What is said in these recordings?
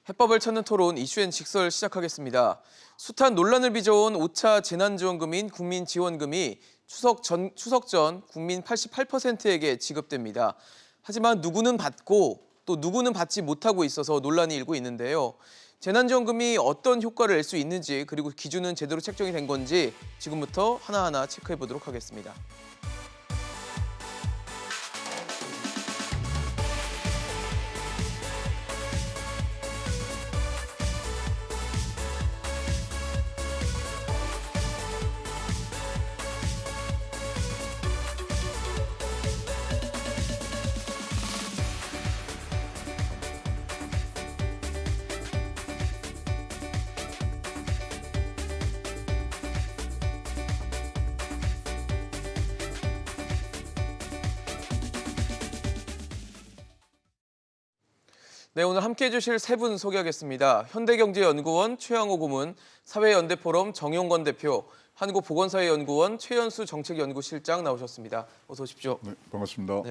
해법을 찾는 토론 이슈앤직설 시작하겠습니다. 숱한 논란을 빚어온 5차 재난지원금인 국민지원금이 추석 전 국민 88%에게 지급됩니다. 하지만 누구는 받고 또 누구는 받지 못하고 있어서 논란이 일고 있는데요. 재난지원금이 어떤 효과를 낼 수 있는지 그리고 기준은 제대로 책정이 된 건지 지금부터 하나하나 체크해 보도록 하겠습니다. 네, 오늘 함께해 주실 세 분 소개하겠습니다. 현대경제연구원 최양호 고문, 사회연대포럼 정용건 대표, 한국보건사회연구원 최연수 정책연구실장 나오셨습니다. 어서 오십시오. 네, 반갑습니다.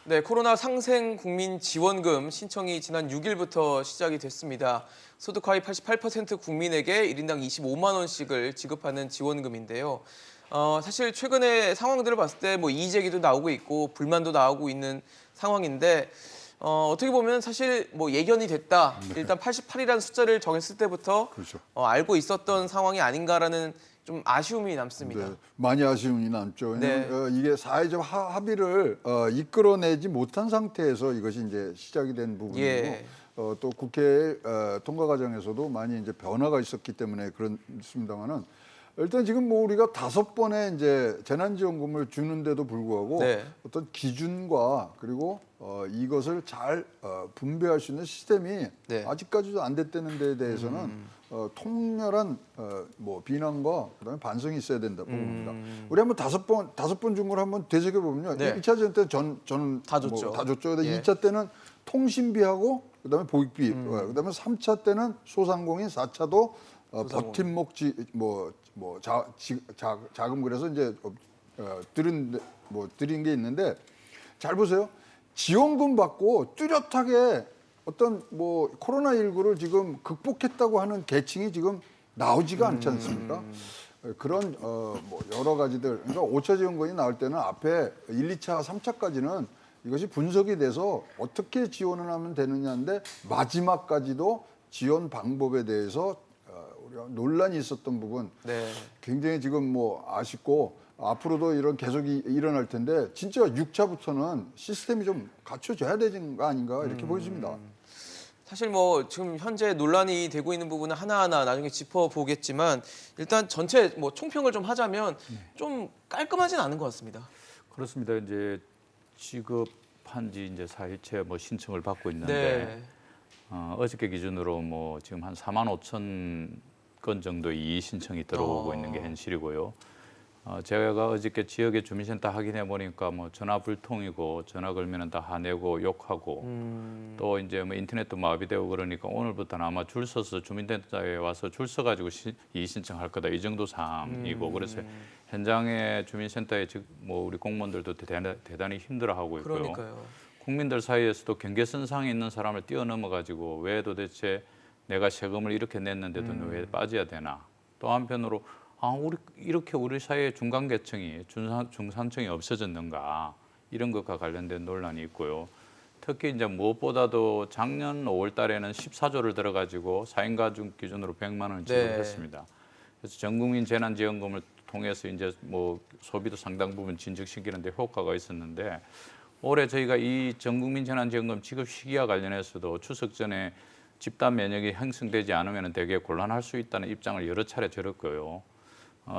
네, 코로나 상생 국민지원금 신청이 지난 6일부터 시작이 됐습니다. 소득 하위 88% 국민에게 1인당 25만 원씩을 지급하는 지원금인데요. 사실 최근에 상황들을 봤을 때 뭐 이의 제기도 나오고 있고 불만도 나오고 있는 상황인데 어떻게 보면 사실 뭐 예견이 됐다. 일단 88이라는 숫자를 정했을 때부터 그렇죠. 알고 있었던 상황이 아닌가라는 좀 아쉬움이 남습니다. 네, 많이 아쉬움이 남죠. 왜냐하면 네. 이게 사회적 합의를 이끌어내지 못한 상태에서 이것이 이제 시작이 된 부분이고 예. 또 국회 통과 과정에서도 많이 이제 변화가 있었기 때문에 그렇습니다만은 일단 지금 뭐 우리가 5번의 이제 재난지원금을 주는데도 불구하고 네. 어떤 기준과 그리고 이것을 잘 분배할 수 있는 시스템이 네. 아직까지도 안 됐다는 데에 대해서는 통렬한 뭐 비난과 그다음에 반성이 있어야 된다고 봅니다. 우리 한번 5번 준 걸 한번 되새겨 보면요. 네. 1차 때 저는 다 줬죠. 다 줬죠. 근데 예. 2차 때는 통신비하고 그다음에 보육비, 그다음에 3차 때는 소상공인, 4차도 버팀목 자금 그래서 이제 드린 게 있는데 잘 보세요. 지원금 받고 뚜렷하게 어떤 뭐 코로나19를 지금 극복했다고 하는 계층이 지금 나오지가 않지 않습니까? 그런 뭐 여러 가지들 그러니까 5차 지원금이 나올 때는 앞에 1, 2차, 3차까지는 이것이 분석이 돼서 어떻게 지원을 하면 되느냐인데 마지막까지도 지원 방법에 대해서 우리가 논란이 있었던 부분 네. 굉장히 지금 뭐 아쉽고 앞으로도 이런 계속 일어날 텐데 진짜 6차부터는 시스템이 좀 갖춰져야 되는 거 아닌가 이렇게 보여집니다. 사실 뭐 지금 현재 논란이 되고 있는 부분은 하나하나 나중에 짚어보겠지만 일단 전체 뭐 총평을 좀 하자면 좀 깔끔하진 않은 것 같습니다. 그렇습니다. 이제 지급한 지 이제 4일째 뭐 신청을 받고 있는데 네. 어저께 기준으로 뭐 지금 한 4만 5천 건 정도의 이의 신청이 들어오고 있는 게 현실이고요. 제가 어저께 지역의 주민센터 확인해 보니까 뭐 전화 불통이고 전화 걸면은 다 화내고 욕하고 또 이제 뭐 인터넷도 마비되고 그러니까 오늘부터는 아마 줄 서서 주민센터에 와서 줄 서가지고 이의 신청할 거다 이 정도 상황이고 그래서 현장의 주민센터에 뭐 우리 공무원들도 대단히 힘들어하고 있고요. 그러니까요. 국민들 국민들 사이에서도 경계선상에 있는 사람을 뛰어넘어 가지고 왜 도대체 내가 세금을 이렇게 냈는데도 왜 빠져야 되나? 또 한편으로 우리 사회의 중간계층이 중산층이 없어졌는가? 이런 것과 관련된 논란이 있고요. 특히 이제 무엇보다도 작년 5월 달에는 14조를 들어 가지고 4인 가족 기준으로 100만 원을 지급했습니다. 그래서 전국민 재난지원금을 통해서 이제 뭐 소비도 상당 부분 진척시키는 데 효과가 있었는데 올해 저희가 이 전국민 재난지원금 지급 시기와 관련해서도 추석 전에 집단 면역이 형성되지 않으면 되게 곤란할 수 있다는 입장을 여러 차례 들었고요.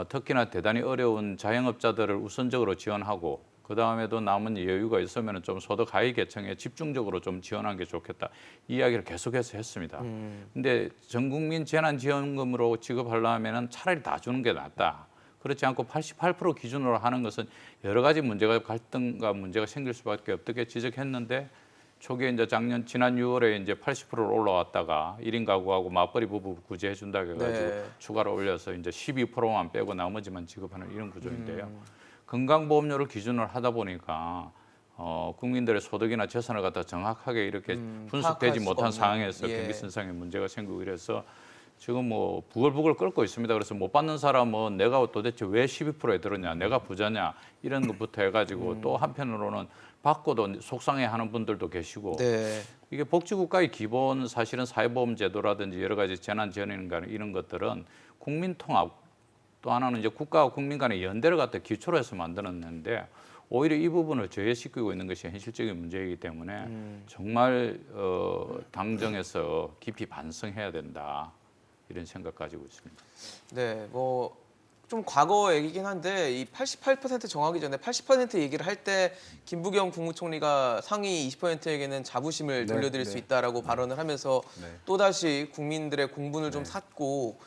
특히나 대단히 어려운 자영업자들을 우선적으로 지원하고 그 다음에도 남은 여유가 있으면 좀 소득 하위 계층에 집중적으로 좀 지원하는 게 좋겠다. 이 이야기를 계속해서 했습니다. 근데 전국민 재난지원금으로 지급하려면 차라리 다 주는 게 낫다. 그렇지 않고 88% 기준으로 하는 것은 여러 가지 갈등과 문제가 생길 수밖에 없게 지적했는데 초기에 이제 지난 6월에 이제 80%로 올라왔다가 1인 가구하고 맞벌이 부부 구제해 준다고 해가지고 네. 추가로 올려서 이제 12%만 빼고 나머지만 지급하는 이런 구조인데요. 건강보험료를 기준으로 하다 보니까 국민들의 소득이나 재산을 갖다 정확하게 이렇게 파악할 분석되지 수가 못한 없는. 상황에서 예. 경기선상에 문제가 생기고 이래서 지금 뭐 부글부글 끓고 있습니다. 그래서 못 받는 사람은 내가 도대체 왜 12%에 들었냐, 내가 부자냐 이런 것부터 해가지고 또 한편으로는 받고도 속상해하는 분들도 계시고 네. 이게 복지국가의 기본 사실은 사회보험 제도라든지 여러 가지 재난지원인가 이런 것들은 국민통합 또 하나는 이제 국가와 국민 간의 연대를 갖다 기초로 해서 만들었는데 오히려 이 부분을 저해시키고 있는 것이 현실적인 문제이기 때문에 정말 당정에서 깊이 반성해야 된다 이런 생각 가지고 있습니다. 네, 뭐 좀 과거 얘기긴 한데 이 88% 정하기 전에 80% 얘기를 할 때 김부겸 국무총리가 상위 20%에게는 자부심을 네, 돌려드릴 네. 수 있다라고 발언을 하면서 네. 또다시 국민들의 공분을 좀 샀고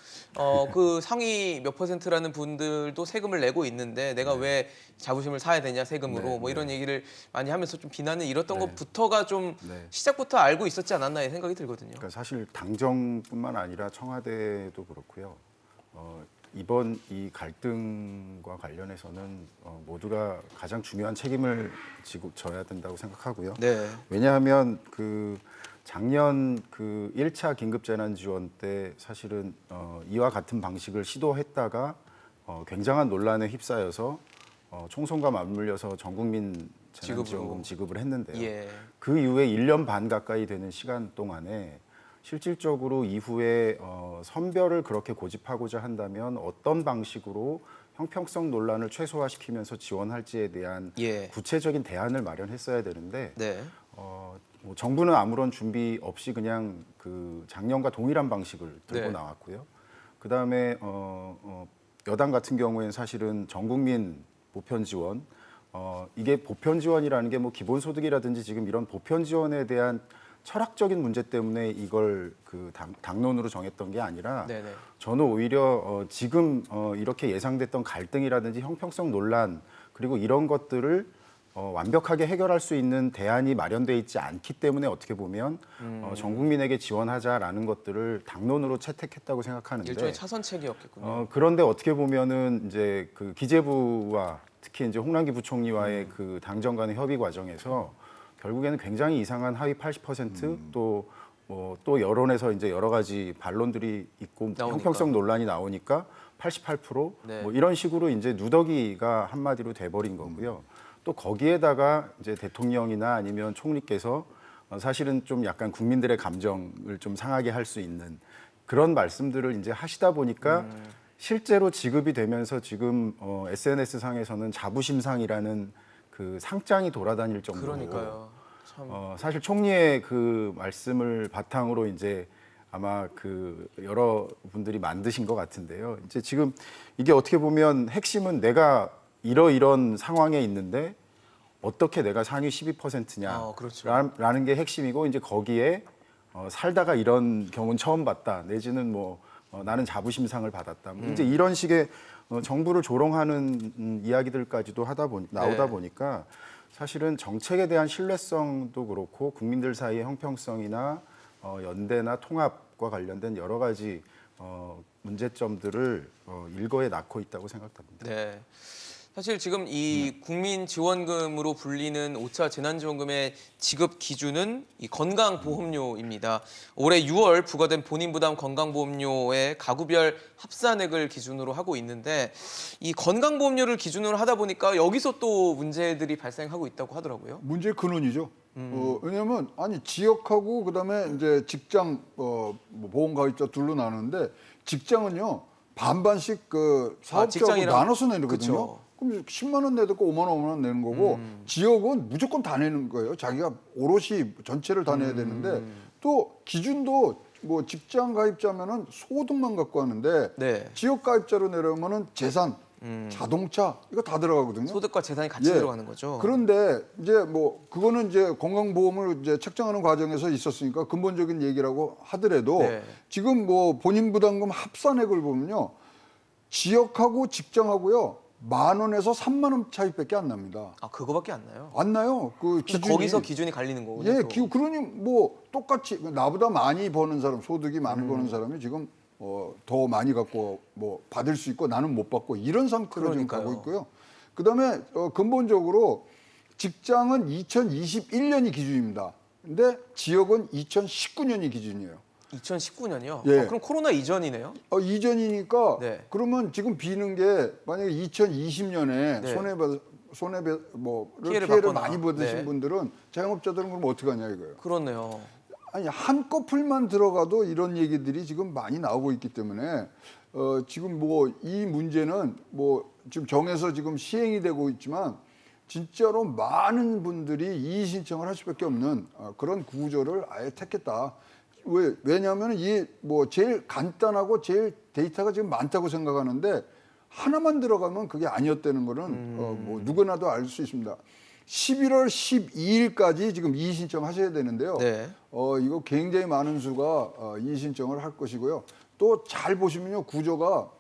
그 상위 몇 %라는 분들도 세금을 내고 있는데 내가 왜 자부심을 사야 되냐 세금으로 네, 뭐 이런 얘기를 많이 하면서 좀 비난을 일었던 네. 것부터가 좀 네. 시작부터 알고 있었지 않았나 이 생각이 들거든요. 그러니까 사실 당정뿐만 아니라 청와대도 그렇고요. 이번 이 갈등과 관련해서는 모두가 가장 중요한 책임을 지고 져야 된다고 생각하고요. 네. 왜냐하면 그 작년 그 1차 긴급재난지원 때 사실은 이와 같은 방식을 시도했다가 굉장한 논란에 휩싸여서 총선과 맞물려서 전국민 재난지원금 지급을 했는데요. 예. 그 이후에 1년 반 가까이 되는 시간 동안에 실질적으로 이후에 선별을 그렇게 고집하고자 한다면 어떤 방식으로 형평성 논란을 최소화시키면서 지원할지에 대한 예. 구체적인 대안을 마련했어야 되는데 네. 뭐 정부는 아무런 준비 없이 그냥 그 작년과 동일한 방식을 들고 네. 나왔고요. 그 다음에 여당 같은 경우에는 사실은 전국민 보편 지원 이게 보편 지원이라는 게 뭐 기본소득이라든지 지금 이런 보편 지원에 대한 철학적인 문제 때문에 이걸 그 당론으로 정했던 게 아니라 네네. 저는 오히려 지금 이렇게 예상됐던 갈등이라든지 형평성 논란 그리고 이런 것들을 완벽하게 해결할 수 있는 대안이 마련돼 있지 않기 때문에 어떻게 보면 전 국민에게 지원하자라는 것들을 당론으로 채택했다고 생각하는데 일종의 차선책이었겠군요. 그런데 어떻게 보면은 이제 그 기재부와 특히 이제 홍남기 부총리와의 그 당정 간의 협의 과정에서 결국에는 굉장히 이상한 하위 80%또 뭐 또 여론에서 이제 여러 가지 반론들이 있고 나오니까. 형평성 논란이 나오니까 88%, 네. 뭐 이런 식으로 이제 누더기가 한마디로 돼버린 거고요. 또 거기에다가 이제 대통령이나 아니면 총리께서 사실은 좀 약간 국민들의 감정을 좀 상하게 할 수 있는 그런 말씀들을 이제 하시다 보니까 실제로 지급이 되면서 지금 SNS 상에서는 자부심상이라는 그 상장이 돌아다닐 정도로 그러니까요. 참. 사실 총리의 그 말씀을 바탕으로 이제 아마 그 여러 분들이 만드신 것 같은데요. 이제 지금 이게 어떻게 보면 핵심은 내가 이런 상황에 있는데 어떻게 내가 상위 12%냐 그렇죠. 라는 게 핵심이고 이제 거기에 살다가 이런 경우는 처음 봤다 내지는 뭐 나는 자부심상을 받았다 뭐 이제 이런 식의 정부를 조롱하는 이야기들까지도 나오다 네. 보니까 사실은 정책에 대한 신뢰성도 그렇고 국민들 사이의 형평성이나 연대나 통합과 관련된 여러 가지 문제점들을 일거에 낳고 있다고 생각합니다. 네. 사실 지금 이 국민지원금으로 불리는 5차 재난지원금의 지급 기준은 이 건강보험료입니다. 올해 6월 부과된 본인부담 건강보험료의 가구별 합산액을 기준으로 하고 있는데 이 건강보험료를 기준으로 하다 보니까 여기서 또 문제들이 발생하고 있다고 하더라고요. 문제의 근원이죠. 왜냐하면 아니 지역하고 그다음에 이제 직장 뭐 보험가입자 둘로 나누는데 직장은요 반반씩 그 사업자하고 직장이랑- 나눠서 내거든요. 그쵸. 그럼 10만 원 내도 5만 원, 5만 원 내는 거고 지역은 무조건 다 내는 거예요. 자기가 오롯이 전체를 다 내야 되는데 또 기준도 뭐 직장 가입자면은 소득만 갖고 하는데 네. 지역 가입자로 내려오면은 재산, 자동차 이거 다 들어가거든요. 소득과 재산이 같이 예. 들어가는 거죠. 그런데 이제 뭐 그거는 이제 건강보험을 이제 책정하는 과정에서 있었으니까 근본적인 얘기라고 하더라도 네. 지금 뭐 본인 부담금 합산액을 보면요 지역하고 직장하고요 10,000원에서 30,000원 차이밖에 안 납니다. 아 그거밖에 안 나요. 안 나요. 그 근데 기준이 거기서 기준이 갈리는 거군요. 예, 또. 그러니 뭐 똑같이 나보다 많이 버는 사람, 소득이 많이 버는 사람이 지금 더 많이 갖고 뭐 받을 수 있고 나는 못 받고 이런 상태로 지금 그러니까요. 가고 있고요. 그다음에 근본적으로 직장은 2021년이 기준입니다. 근데 지역은 2019년이 기준이에요. 2019년이요? 예. 그럼 코로나 이전이네요? 이전이니까 네. 그러면 지금 비는 게 만약에 2020년에 네. 피해를 받거나. 많이 받으신 네. 분들은 자영업자들은 그럼 어떻게 하냐 이거예요. 그렇네요. 아니 한꺼풀만 들어가도 이런 얘기들이 지금 많이 나오고 있기 때문에 지금 뭐 이 문제는 뭐 지금 정해서 지금 시행이 되고 있지만 진짜로 많은 분들이 이의 신청을 할 수밖에 없는 그런 구조를 아예 택했다. 왜냐하면 이 뭐 제일 간단하고 제일 데이터가 지금 많다고 생각하는데 하나만 들어가면 그게 아니었다는 거는 뭐 누구나도 알 수 있습니다. 11월 12일까지 지금 이의 신청하셔야 되는데요. 네. 이거 굉장히 많은 수가 이의 신청을 할 것이고요. 또 잘 보시면요 구조가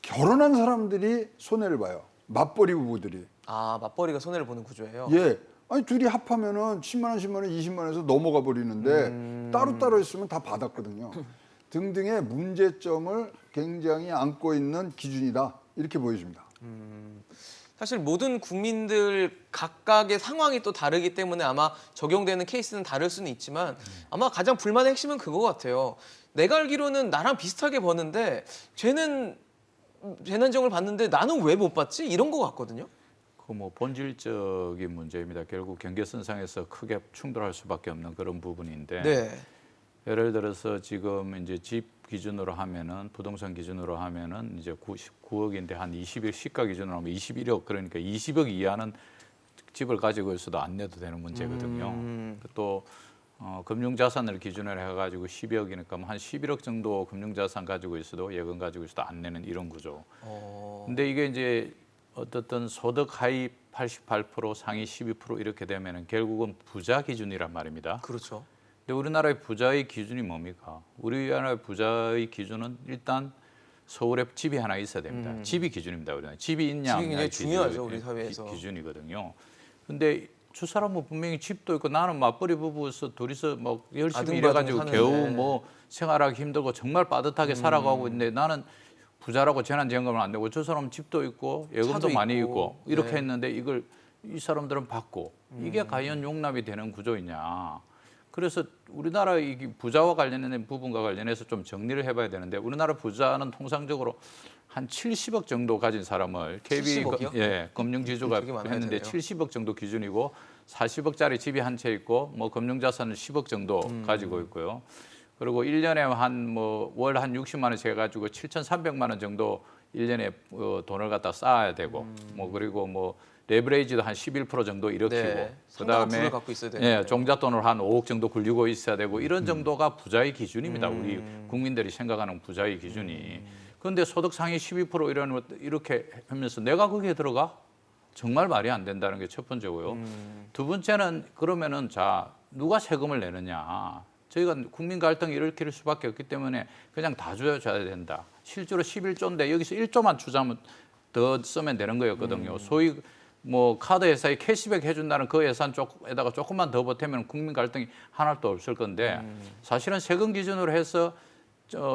결혼한 사람들이 손해를 봐요. 맞벌이 부부들이. 아, 맞벌이가 손해를 보는 구조예요? 예. 아니 둘이 합하면은 10만 원, 10만 원, 20만 원에서 넘어가 버리는데 따로따로 있으면 다 받았거든요. 등등의 문제점을 굉장히 안고 있는 기준이다. 이렇게 보여집니다. 사실 모든 국민들 각각의 상황이 또 다르기 때문에 아마 적용되는 케이스는 다를 수는 있지만 아마 가장 불만의 핵심은 그거 같아요. 내가 알기로는 나랑 비슷하게 버는데 쟤는 재난지원을 받는데 나는 왜 못 받지? 이런 거 같거든요. 그 뭐 본질적인 문제입니다. 결국 경계선상에서 크게 충돌할 수밖에 없는 그런 부분인데 네. 예를 들어서 지금 이제 집 기준으로 하면은 부동산 기준으로 하면은 이제 99억인데 한 20일 시가 기준으로 하면 21억 그러니까 20억 이하는 집을 가지고 있어도 안 내도 되는 문제거든요. 또 금융자산을 기준으로 해가지고 12억이니까 한 11억 정도 금융자산 가지고 있어도 예금 가지고 있어도 안 내는 이런 구조. 근데 이게 이제 어떻든 소득 하위 88% 상위 12% 이렇게 되면은 결국은 부자 기준이란 말입니다. 그렇죠. 근데 우리나라의 부자의 기준이 뭡니까? 우리나라의 부자의 기준은 일단 서울에 집이 하나 있어야 됩니다. 집이 기준입니다. 우리나라 집이 있냐 집이 없냐 굉장히 중요하죠, 우리 사회에서. 기준이거든요. 근데 두 사람은 분명히 집도 있고 나는 맞벌이 부부에서 둘이서 뭐 열심히 일해가지고 아등바등 겨우 사는데. 뭐 생활하기 힘들고 정말 빠듯하게 살아가고 있는데 나는 부자라고 재난지원금을 안 내고 저 사람은 집도 있고 예금도 차도 많이 있고. 있고 이렇게 네. 했는데 이걸 이 사람들은 받고 이게 과연 용납이 되는 구조이냐. 그래서 우리나라 이 부자와 관련된 부분과 관련해서 좀 정리를 해봐야 되는데 우리나라 부자는 통상적으로 한 70억 정도 가진 사람을 KB 70억 이요? 금융지주가 되게 많아야 했는데 되네요. 70억 정도 기준이고 40억짜리 집이 한 채 있고 뭐 금융자산은 10억 정도 가지고 있고요. 그리고 1년에 한 뭐 월 한 60만 원씩 해가지고 7,300만 원 정도 1년에 상돈을 갖다 쌓아야 되고 뭐 그리고 뭐 레버리지도 한 11% 정도 일으키고 네. 상당한 부를 갖고 있어야 되는데요. 예, 종잣돈을 한 5억 정도 굴리고 있어야 되고 이런 정도가 부자의 기준입니다. 우리 국민들이 생각하는 부자의 기준이. 그런데 소득 상위 12% 이렇게 하면서 내가 거기에 들어가? 정말 말이 안 된다는 게 첫 번째고요. 두 번째는 그러면은 자 누가 세금을 내느냐. 저희가 국민 갈등이 일으킬 수밖에 없기 때문에 그냥 다 줘야 된다. 실제로 11조인데 여기서 1조만 주자면 더 쓰면 되는 거였거든요. 소위 뭐 카드 회사에 캐시백 해준다는 그 예산에다가 조금만 더 보태면 국민 갈등이 하나도 없을 건데 사실은 세금 기준으로 해서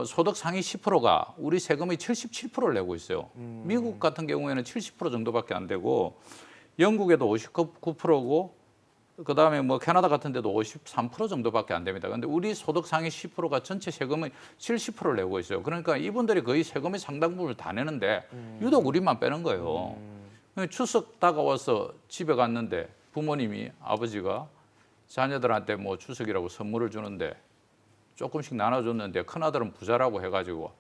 소득 상위 10%가 우리 세금의 77%를 내고 있어요. 미국 같은 경우에는 70% 정도밖에 안 되고 영국에도 59%고 그다음에 뭐 캐나다 같은 데도 53% 정도밖에 안 됩니다. 그런데 우리 소득 상위 10%가 전체 세금의 70%를 내고 있어요. 그러니까 이분들이 거의 세금의 상당 부분을 다 내는데 유독 우리만 빼는 거예요. 추석 다가와서 집에 갔는데 부모님이 아버지가 자녀들한테 뭐 추석이라고 선물을 주는데 조금씩 나눠줬는데 큰아들은 부자라고 해가지고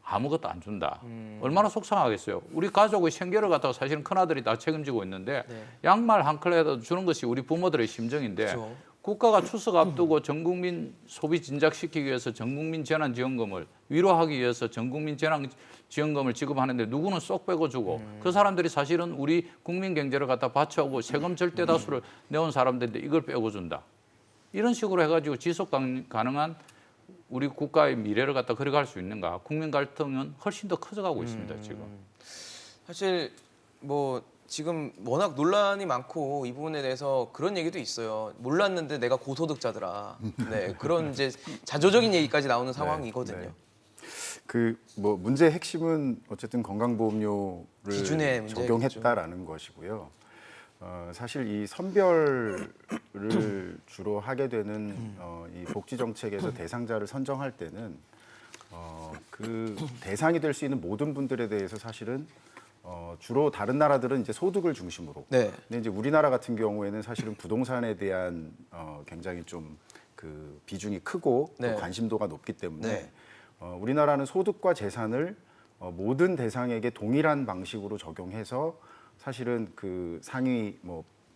아무것도 안 준다. 얼마나 속상하겠어요. 우리 가족의 생계를 갖다가 사실은 큰아들이 다 책임지고 있는데 네. 양말 한 켤레라도 주는 것이 우리 부모들의 심정인데 그렇죠. 국가가 추석 앞두고 전 국민 소비 진작시키기 위해서 전 국민 재난지원금을 위로하기 위해서 전 국민 재난지원금을 지급하는데 누구는 쏙 빼고 주고 그 사람들이 사실은 우리 국민 경제를 갖다 받쳐오고 세금 절대 다수를 내온 사람들인데 이걸 빼고 준다. 이런 식으로 해가지고 지속 가능한 우리 국가의 미래를 갖다 그려갈 수 있는가? 국민 갈등은 훨씬 더 커져가고 있습니다. 지금. 사실 뭐 지금 워낙 논란이 많고 이 부분에 대해서 그런 얘기도 있어요. 몰랐는데 내가 고소득자더라. 네, 그런 이제 자조적인 얘기까지 나오는 상황이거든요. 네. 그 뭐 문제의 핵심은 어쨌든 건강보험료를 기준의 문제겠죠. 적용했다라는 것이고요. 사실 이 선별을 주로 하게 되는 이 복지 정책에서 대상자를 선정할 때는 그 대상이 될 수 있는 모든 분들에 대해서 사실은 주로 다른 나라들은 이제 소득을 중심으로. 네. 근데 이제 우리나라 같은 경우에는 사실은 부동산에 대한 굉장히 좀 그 비중이 크고 네. 또 관심도가 높기 때문에 네. 우리나라는 소득과 재산을 모든 대상에게 동일한 방식으로 적용해서 사실은 그 상위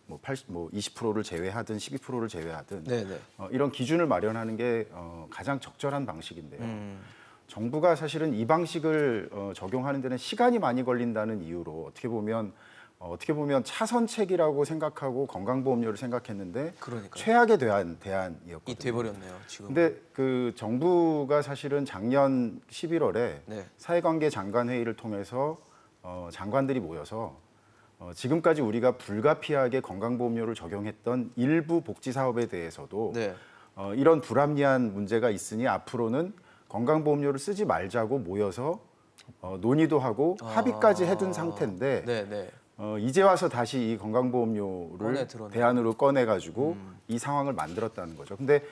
20%를 제외하든 12%를 제외하든 네네. 이런 기준을 마련하는 게 가장 적절한 방식인데요. 정부가 사실은 이 방식을 적용하는 데는 시간이 많이 걸린다는 이유로 어떻게 보면 차선책이라고 생각하고 건강보험료를 생각했는데 그러니까요. 최악의 이 대안이었거든요. 돼버렸네요 지금. 근데 그 정부가 사실은 작년 11월에 네. 사회관계 장관 회의를 통해서 장관들이 모여서 지금까지 우리가 불가피하게 건강보험료를 적용했던 일부 복지 사업에 대해서도 네. 이런 불합리한 문제가 있으니 앞으로는 건강보험료를 쓰지 말자고 모여서 논의도 하고 합의까지 해둔 상태인데 네네. 이제 와서 다시 이 건강보험료를 드러내. 대안으로 꺼내가지고 이 상황을 만들었다는 거죠. 근데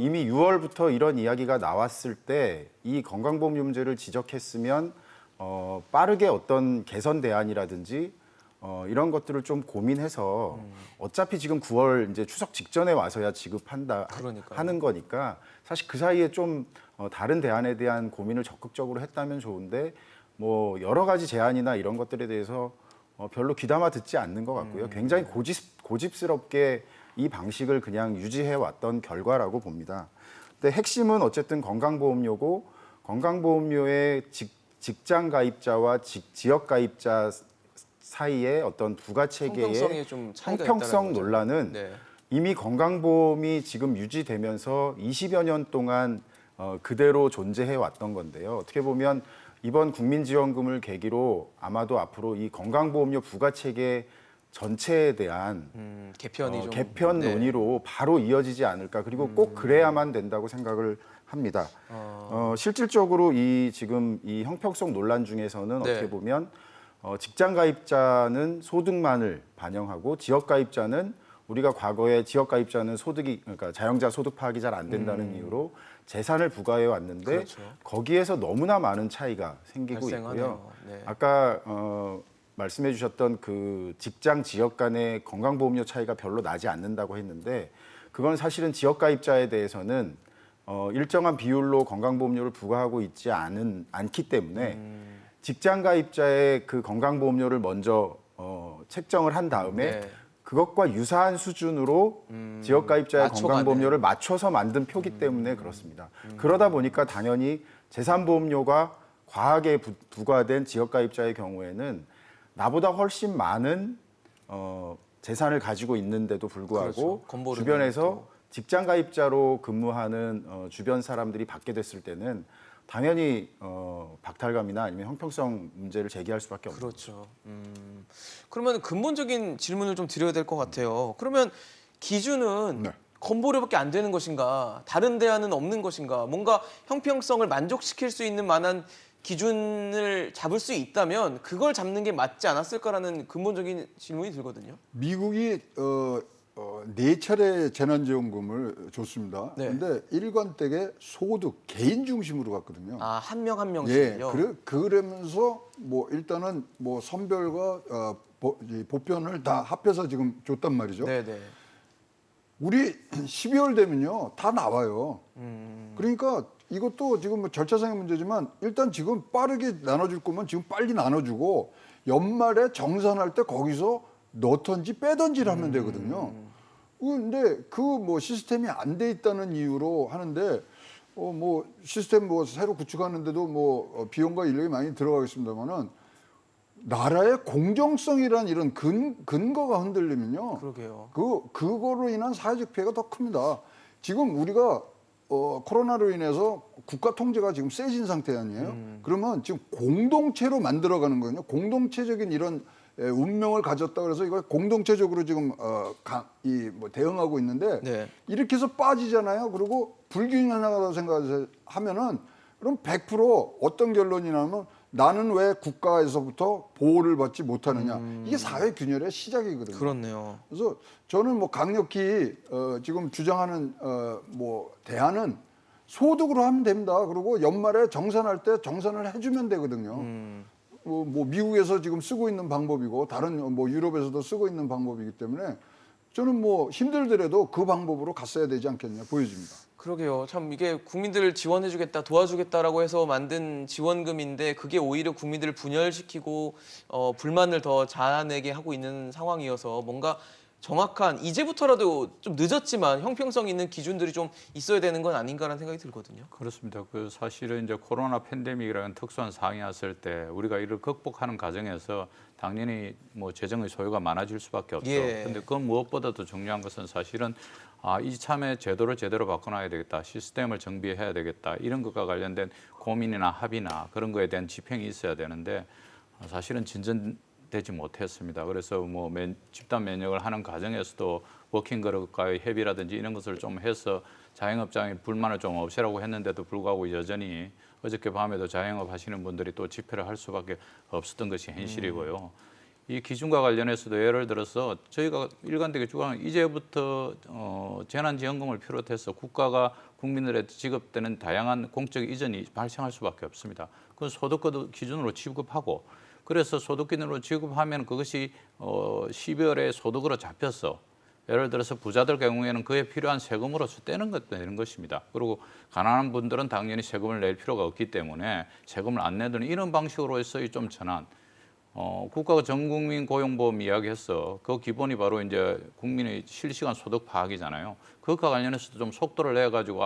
이미 6월부터 이런 이야기가 나왔을 때 이 건강보험료 문제를 지적했으면 빠르게 어떤 개선 대안이라든지 이런 것들을 좀 고민해서 어차피 지금 9월 이제 추석 직전에 와서야 지급한다 그러니까요. 하는 거니까 사실 그 사이에 좀 다른 대안에 대한 고민을 적극적으로 했다면 좋은데 뭐 여러 가지 제안이나 이런 것들에 대해서 별로 귀담아 듣지 않는 것 같고요. 굉장히 고집스럽게 이 방식을 그냥 유지해 왔던 결과라고 봅니다. 근데 핵심은 어쨌든 건강보험료고 건강보험료의 직장 가입자와 지역 가입자 사이에 어떤 부가체계의 형평성에 좀 차이가 형평성 있다는 거죠. 논란은 네. 이미 건강보험이 지금 유지되면서 20여 년 동안 그대로 존재해 왔던 건데요. 어떻게 보면 이번 국민지원금을 계기로 아마도 앞으로 이 건강보험료 부가체계 전체에 대한 개편이 좀 개편 네. 논의로 바로 이어지지 않을까. 그리고 꼭 그래야만 된다고 생각을 합니다. 실질적으로 이 지금 이 형평성 논란 중에서는 네. 어떻게 보면 직장 가입자는 소득만을 반영하고 지역 가입자는 우리가 과거에 지역 가입자는 소득이 그러니까 자영자 소득 파악이 잘 안 된다는 이유로 재산을 부과해 왔는데 그렇죠. 거기에서 너무나 많은 차이가 생기고 발생하네요. 있고요. 네. 아까 말씀해 주셨던 그 직장 지역 간의 건강보험료 차이가 별로 나지 않는다고 했는데 그건 사실은 지역 가입자에 대해서는 일정한 비율로 건강보험료를 부과하고 있지 않기 때문에 직장 가입자의 그 건강보험료를 먼저 책정을 한 다음에 네. 그것과 유사한 수준으로 지역 가입자의 맞춰가네. 건강보험료를 맞춰서 만든 표기 때문에 그렇습니다. 그러다 보니까 당연히 재산보험료가 과하게 부과된 지역 가입자의 경우에는 나보다 훨씬 많은 재산을 가지고 있는데도 불구하고 그렇죠. 건보료는 주변에서 또. 직장 가입자로 근무하는 주변 사람들이 받게 됐을 때는 당연히 박탈감이나 아니면 형평성 문제를 제기할 수밖에 없는 거죠. 그렇죠. 그러면 근본적인 질문을 좀 드려야 될 것 같아요. 그러면 기준은 네. 건보료밖에 안 되는 것인가? 다른 대안은 없는 것인가? 뭔가 형평성을 만족시킬 수 있는 만한 기준을 잡을 수 있다면 그걸 잡는 게 맞지 않았을까라는 근본적인 질문이 들거든요. 미국이 4차례 재난지원금을 줬습니다. 네. 근데 일관되게 소득 개인 중심으로 갔거든요. 아, 한 명 한 예, 명씩요. 그러면서 뭐 일단은 뭐 선별과 보편을 다 합해서 지금 줬단 말이죠. 네, 네. 우리 12월 되면요 다 나와요. 그러니까 이것도 지금 뭐 절차상의 문제지만 일단 지금 빠르게 나눠줄 거면 지금 빨리 나눠주고 연말에 정산할 때 거기서 넣던지 빼던지를 하면 되거든요. 근데 그 뭐 시스템이 안 돼 있다는 이유로 하는데 뭐 시스템 뭐 새로 구축하는데도 뭐 비용과 인력이 많이 들어가겠습니다만은 나라의 공정성이란 이런 근거가 흔들리면요. 그러게요. 그거로 인한 사회적 피해가 더 큽니다. 지금 우리가 코로나로 인해서 국가 통제가 지금 세진 상태 아니에요? 그러면 지금 공동체로 만들어가는 거거든요. 공동체적인 이런 운명을 가졌다 그래서 이걸 공동체적으로 지금 뭐 대응하고 있는데 네. 이렇게 해서 빠지잖아요. 그리고 불균형하다고 생각하면은 그럼 100% 어떤 결론이 나면 나는 왜 국가에서부터 보호를 받지 못하느냐. 이게 사회 균열의 시작이거든요. 그렇네요. 그래서 저는 뭐 강력히 지금 주장하는 뭐 대안은 소득으로 하면 됩니다. 그리고 연말에 정산할 때 정산을 해주면 되거든요. 뭐 미국에서 지금 쓰고 있는 방법이고 다른 뭐 유럽에서도 쓰고 있는 방법이기 때문에 저는 뭐 힘들더라도 그 방법으로 갔어야 되지 않겠냐 보여집니다. 그러게요. 참 이게 국민들을 지원해주겠다, 도와주겠다라고 해서 만든 지원금인데 그게 오히려 국민들을 분열시키고 불만을 더 자아내게 하고 있는 상황이어서 뭔가 정확한 이제부터라도 좀 늦었지만 형평성 있는 기준들이 좀 있어야 되는 건 아닌가라는 생각이 들거든요. 그렇습니다. 그 사실은 이제 코로나 팬데믹이라는 특수한 상황이 왔을 때 우리가 이를 극복하는 과정에서 당연히 뭐 재정의 소요가 많아질 수밖에 없죠. 예. 근데 그 무엇보다도 중요한 것은 사실은 이참에 제도를 제대로 바꿔놔야 되겠다, 시스템을 정비해야 되겠다 이런 것과 관련된 고민이나 합의나 그런 거에 대한 집행이 있어야 되는데 사실은 진전되지 못했습니다. 그래서 뭐 집단 면역을 하는 과정에서도 워킹그룹과의 협의라든지 이런 것을 좀 해서 자영업장의 불만을 좀 없애라고 했는데도 불구하고 여전히 어저께 밤에도 자영업 하시는 분들이 또 집회를 할 수밖에 없었던 것이 현실이고요. 이 기준과 관련해서도 예를 들어서 저희가 일관되게 주장하는 이제부터 재난지원금을 비롯해서 국가가 국민들에게 지급되는 다양한 공적 이전이 발생할 수밖에 없습니다. 그건 소득 기준으로 지급하고 그래서 소득 기준으로 지급하면 그것이 12월에 소득으로 잡혀서 예를 들어서 부자들 경우에는 그에 필요한 세금으로서 떼는 것입니다. 그리고 가난한 분들은 당연히 세금을 낼 필요가 없기 때문에 세금을 안 내는 이런 방식으로서의 좀 전환. 국가가 전국민 고용보험 이야기했어. 그 기본이 바로 이제 국민의 실시간 소득 파악이잖아요. 그것과 관련해서도 좀 속도를 내가지고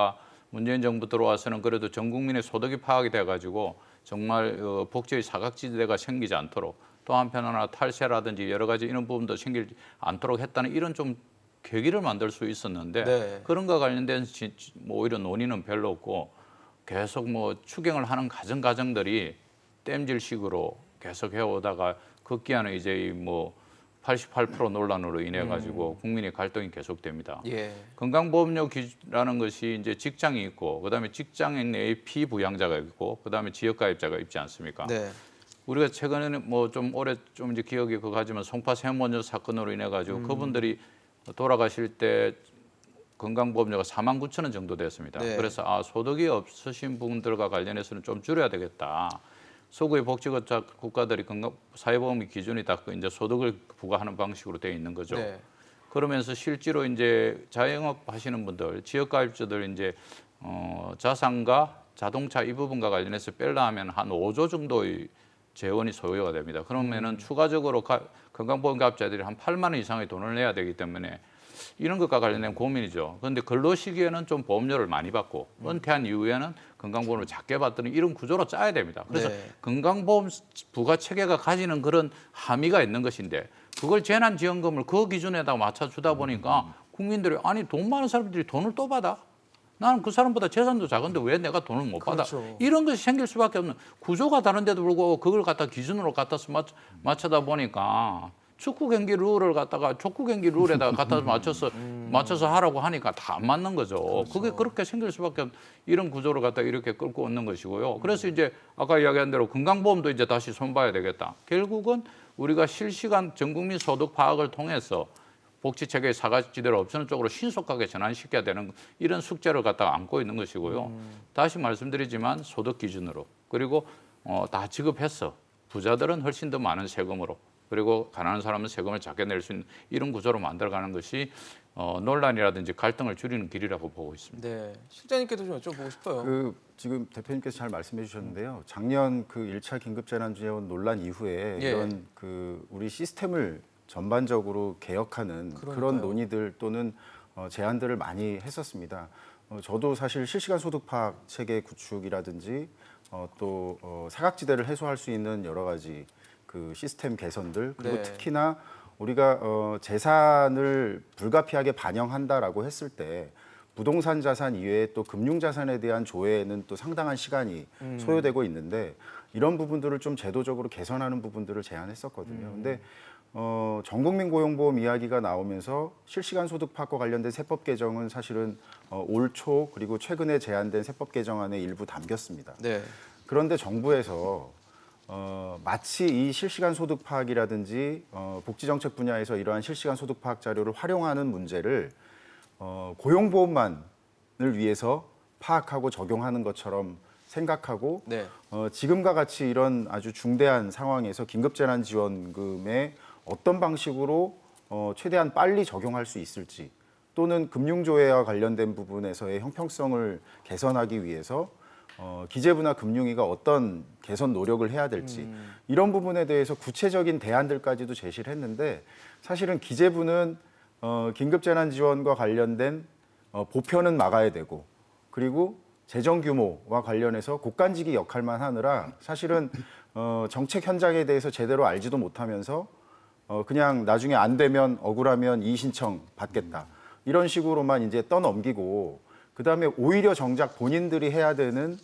문재인 정부 들어와서는 그래도 전 국민의 소득이 파악이 돼가지고 정말 복지의 사각지대가 생기지 않도록 또 한편으로 탈세라든지 여러 가지 이런 부분도 생기지 않도록 했다는 이런 좀 계기를 만들 수 있었는데 네. 그런 것과 관련된 뭐 오히려 논의는 별로 없고 계속 뭐 추경을 하는 과정들이 땜질식으로 계속 해오다가 급기야는 이제 뭐 88% 논란으로 인해 가지고 국민의 갈등이 계속됩니다. 예. 건강보험료라는 것이 이제 직장이 있고 그다음에 직장인 내의 피부양자가 있고 그다음에 지역가입자가 있지 않습니까? 네. 우리가 최근에는 뭐 좀 오래 좀 이제 기억이 가지만 송파 세모녀 사건으로 인해 가지고 그분들이 돌아가실 때 건강보험료가 49,000원 정도 됐습니다. 네. 그래서 소득이 없으신 분들과 관련해서는 좀 줄여야 되겠다. 소구의 복지국가 국가들이 사회보험 기준이 다 이제 소득을 부과하는 방식으로 되어 있는 거죠. 네. 그러면서 실제로 이제 자영업 하시는 분들, 지역가입자들 이제 자산과 자동차 이 부분과 관련해서 뺄라 하면 한 5조 정도의 재원이 소요가 됩니다. 그러면은 추가적으로 건강보험가입자들이 한 8만 원 이상의 돈을 내야 되기 때문에 이런 것과 관련된 고민이죠. 그런데 근로시기에는 좀 보험료를 많이 받고 은퇴한 이후에는 건강보험을 작게 받는 이런 구조로 짜야 됩니다. 그래서 네. 건강보험 부가체계가 가지는 그런 함의가 있는 것인데 그걸 재난지원금을 그 기준에다가 맞춰주다 보니까 국민들이 아니 돈 많은 사람들이 돈을 또 받아? 나는 그 사람보다 재산도 작은데 왜 내가 돈을 못 받아? 그렇죠. 이런 것이 생길 수밖에 없는 구조가 다른데도 불구하고 그걸 갖다 기준으로 갖다서 맞춰다 보니까 축구 경기 룰을 갖다가 족구 경기 룰에다가 갖다 맞춰서 하라고 하니까 다 안 맞는 거죠. 그렇죠. 그게 그렇게 생길 수밖에 없는 이런 구조를 갖다 이렇게 끌고 오는 것이고요. 그래서 이제 아까 이야기한 대로 건강보험도 이제 다시 손봐야 되겠다. 결국은 우리가 실시간 전국민 소득 파악을 통해서 복지체계의 사각지대를 없애는 쪽으로 신속하게 전환시켜야 되는 이런 숙제를 갖다가 안고 있는 것이고요. 다시 말씀드리지만 소득 기준으로 그리고 다 지급했어. 부자들은 훨씬 더 많은 세금으로 그리고 가난한 사람은 세금을 작게 낼 수 있는 이런 구조로 만들어가는 것이 논란이라든지 갈등을 줄이는 길이라고 보고 있습니다. 네. 실장님께도 좀 여쭤보고 싶어요. 지금 대표님께서 잘 말씀해 주셨는데요. 작년 그 1차 긴급재난지원 논란 이후에 예. 이런 그 우리 시스템을 전반적으로 개혁하는 그러니까요. 그런 논의들 또는 제안들을 많이 했었습니다. 저도 사실 실시간 소득 파악 체계 구축이라든지 또 사각지대를 해소할 수 있는 여러 가지 그 시스템 개선들 그리고 네. 특히나 우리가 재산을 불가피하게 반영한다라고 했을 때 부동산 자산 이외에 또 금융 자산에 대한 조회에는 또 상당한 시간이 소요되고 있는데 이런 부분들을 좀 제도적으로 개선하는 부분들을 제안했었거든요. 근데 전국민 고용보험 이야기가 나오면서 실시간 소득 파악과 관련된 세법 개정은 사실은 올 초 그리고 최근에 제안된 세법 개정안에 일부 담겼습니다. 네. 그런데 정부에서 마치 이 실시간 소득 파악이라든지 복지정책 분야에서 이러한 실시간 소득 파악 자료를 활용하는 문제를 고용보험만을 위해서 파악하고 적용하는 것처럼 생각하고 네. 지금과 같이 이런 아주 중대한 상황에서 긴급재난지원금에 어떤 방식으로 최대한 빨리 적용할 수 있을지 또는 금융조회와 관련된 부분에서의 형평성을 개선하기 위해서 기재부나 금융위가 어떤 개선 노력을 해야 될지 이런 부분에 대해서 구체적인 대안들까지도 제시를 했는데 사실은 기재부는 긴급재난지원과 관련된 보편은 막아야 되고 그리고 재정 규모와 관련해서 곡간지기 역할만 하느라 사실은 정책 현장에 대해서 제대로 알지도 못하면서 그냥 나중에 안 되면 억울하면 이의 신청 받겠다 이런 식으로만 이제 떠넘기고 그다음에 오히려 정작 본인들이 해야 되는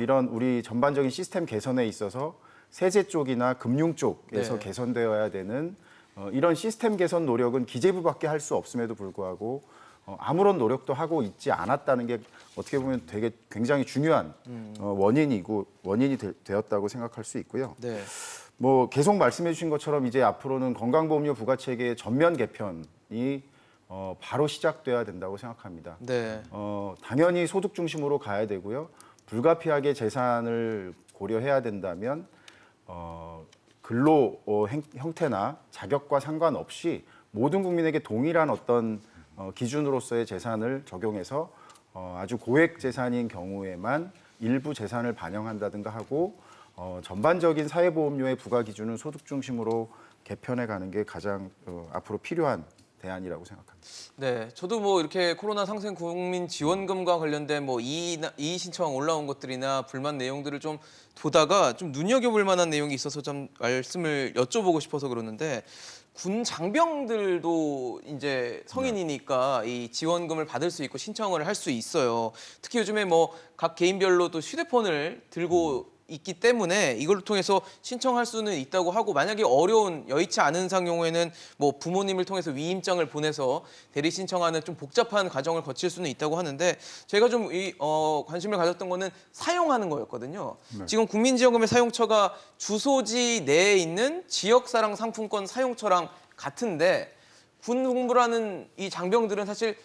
이런 우리 전반적인 시스템 개선에 있어서 세제 쪽이나 금융 쪽에서 네. 개선되어야 되는 이런 시스템 개선 노력은 기재부밖에 할 수 없음에도 불구하고 아무런 노력도 하고 있지 않았다는 게 어떻게 보면 되게 굉장히 중요한 원인이 되었다고 생각할 수 있고요. 네. 뭐 계속 말씀해 주신 것처럼 이제 앞으로는 건강보험료 부과체계의 전면 개편이 바로 시작돼야 된다고 생각합니다. 네. 당연히 소득 중심으로 가야 되고요. 불가피하게 재산을 고려해야 된다면 근로 형태나 자격과 상관없이 모든 국민에게 동일한 어떤 기준으로서의 재산을 적용해서 아주 고액 재산인 경우에만 일부 재산을 반영한다든가 하고 전반적인 사회보험료의 부과 기준은 소득 중심으로 개편해 가는 게 가장 앞으로 필요한 대안이라고 생각합니다. 네, 저도 뭐 이렇게 코로나 상생 국민 지원금과 관련된 뭐 이의 신청 올라온 것들이나 불만 내용들을 좀 보다가 좀 눈여겨볼 만한 내용이 있어서 좀 말씀을 여쭤보고 싶어서 그러는데 군 장병들도 이제 성인이니까 이 지원금을 받을 수 있고 신청을 할 수 있어요. 특히 요즘에 뭐 각 개인별로 또 휴대폰을 들고 있기 때문에 이걸 통해서 신청할 수는 있다고 하고 만약에 어려운 여의치 않은 경우에는 뭐 부모님을 통해서 위임장을 보내서 대리 신청하는 좀 복잡한 과정을 거칠 수는 있다고 하는데 제가 좀 관심을 가졌던 거는 사용하는 거였거든요. 네. 지금 국민지원금의 사용처가 주소지 내에 있는 지역사랑 상품권 사용처랑 같은데 군 복무라는 이 장병들은 사실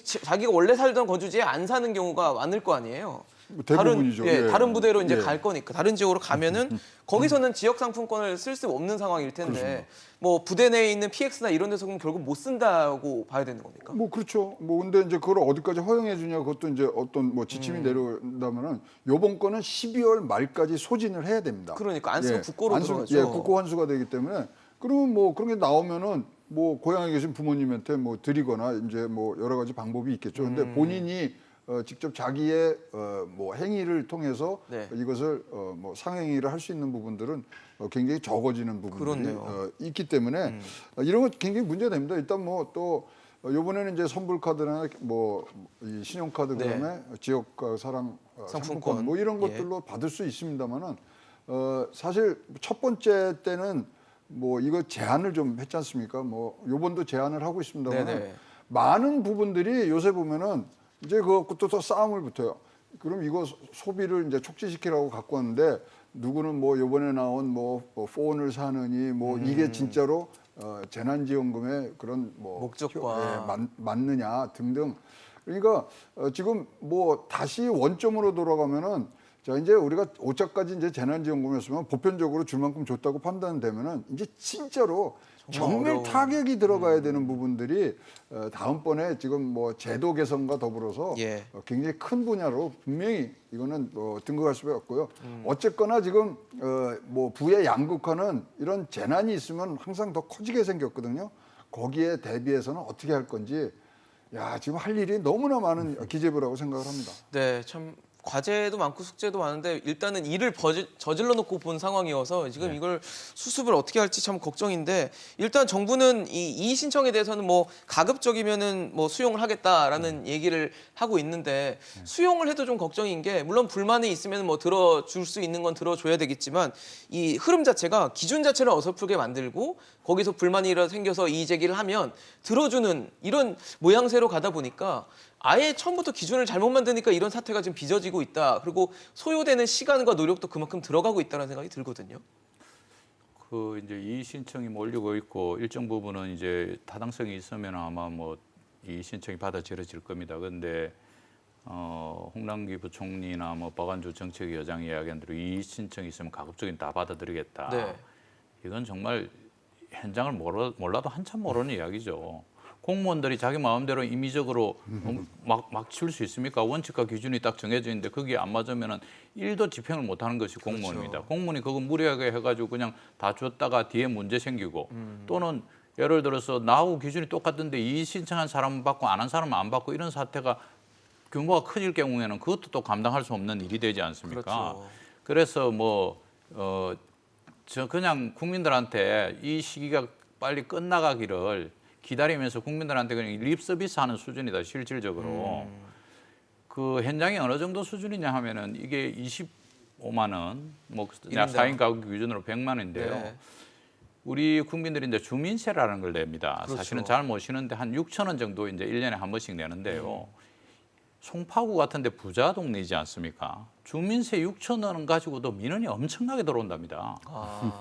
자기가 원래 살던 거주지에 안 사는 경우가 많을 거 아니에요. 대부분이죠. 다른, 예. 다른 부대로 이제 예. 갈 거니까 다른 지역으로 가면은 거기서는 지역 상품권을 쓸 수 없는 상황일 텐데 뭐 부대 내에 있는 PX나 이런 데서 그럼 결국 못 쓴다고 봐야 되는 겁니까? 뭐 그렇죠. 뭐 근데 이제 그걸 어디까지 허용해 주냐 그것도 이제 어떤 뭐 지침이 내려온다면은 요번 거는 12월 말까지 소진을 해야 됩니다. 그러니까 안 쓰면 예. 국고로 안 쓰- 들어가죠. 예, 국고 환수가 되기 때문에 그러면 뭐 그런 게 나오면은 뭐 고향에 계신 부모님한테 뭐 드리거나 이제 뭐 여러 가지 방법이 있겠죠. 근데 본인이 직접 자기의 뭐 행위를 통해서 네. 이것을 뭐 상행위를 할 수 있는 부분들은 굉장히 적어지는 부분들이 그렇네요. 있기 때문에 이런 거 굉장히 문제가 됩니다. 일단 뭐 또 요번에는 이제 선불카드나 뭐 이 신용카드 네. 그다음에 지역가 사랑 상품권 뭐 이런 예. 것들로 받을 수 있습니다만은 사실 첫 번째 때는 뭐 이거 제한을 좀 했지 않습니까? 뭐 요번도 제한을 하고 있습니다만 네네. 많은 부분들이 요새 보면은 이제 그것도 더 싸움을 붙어요. 그럼 이거 소비를 이제 촉진시키라고 갖고 왔는데 누구는 뭐 요번에 나온 뭐 폰을 사느니 뭐 이게 진짜로 재난지원금의 그런 뭐 목적과 맞느냐 등등. 그러니까 지금 뭐 다시 원점으로 돌아가면은 자 이제 우리가 5차까지 이제 재난지원금이었으면 보편적으로 줄 만큼 줬다고 판단되면은 이제 진짜로 정말 어려운. 타격이 들어가야 되는 부분들이 다음번에 지금 뭐 제도 개선과 더불어서 예. 굉장히 큰 분야로 분명히 이거는 등극할 수밖에 없고요. 어쨌거나 지금 뭐 부의 양극화는 이런 재난이 있으면 항상 더 커지게 생겼거든요. 거기에 대비해서는 어떻게 할 건지 야 지금 할 일이 너무나 많은 기재부라고 생각을 합니다. 네, 참 과제도 많고 숙제도 많은데 일단은 일을 저질러 놓고 본 상황이어서 지금 이걸 수습을 어떻게 할지 참 걱정인데 일단 정부는 이 신청에 대해서는 뭐 가급적이면은 뭐 수용을 하겠다라는 얘기를 하고 있는데 수용을 해도 좀 걱정인 게 물론 불만이 있으면 뭐 들어줄 수 있는 건 들어줘야 되겠지만 이 흐름 자체가 기준 자체를 어설프게 만들고 거기서 불만이 생겨서 이의 제기를 하면 들어주는 이런 모양새로 가다 보니까 아예 처음부터 기준을 잘못 만드니까 이런 사태가 지금 빚어지고 있다. 그리고 소요되는 시간과 노력도 그만큼 들어가고 있다는 생각이 들거든요. 그 이제 이의 신청이 몰리고 있고 일정 부분은 이제 타당성이 있으면 아마 뭐 이의 신청이 받아들여질 겁니다. 그런데 홍남기 부총리나 뭐 박안주 정책위원장이 이야기한 대로 이의 신청이 있으면 가급적이면 다 받아들이겠다. 네. 이건 정말 현장을 몰라도 한참 모르는 이야기죠. 공무원들이 자기 마음대로 임의적으로 막 칠 수 있습니까? 원칙과 기준이 딱 정해져 있는데 거기에 안 맞으면은 일도 집행을 못하는 것이 공무원입니다. 그렇죠. 공무원이 그거 무리하게 해가지고 그냥 다 줬다가 뒤에 문제 생기고 또는 예를 들어서 나하고 기준이 똑같은데 이의 신청한 사람은 받고 안 한 사람은 안 받고 이런 사태가 규모가 커질 경우에는 그것도 또 감당할 수 없는 일이 되지 않습니까? 그렇죠. 그래서 저 그냥 국민들한테 이 시기가 빨리 끝나가기를 기다리면서 국민들한테 그냥 립 서비스하는 수준이다 실질적으로. 그 현장이 어느 정도 수준이냐 하면은 이게 25만 원, 뭐 그냥 4인 가구 기준으로 100만 원인데요. 네. 우리 국민들이 이제 주민세라는 걸 냅니다. 그렇죠. 사실은 잘 모시는데 한 6천 원 정도 이제 1년에 한 번씩 내는데요. 송파구 같은 데 부자 동네이지 않습니까? 주민세 6천 원 가지고도 민원이 엄청나게 들어온답니다.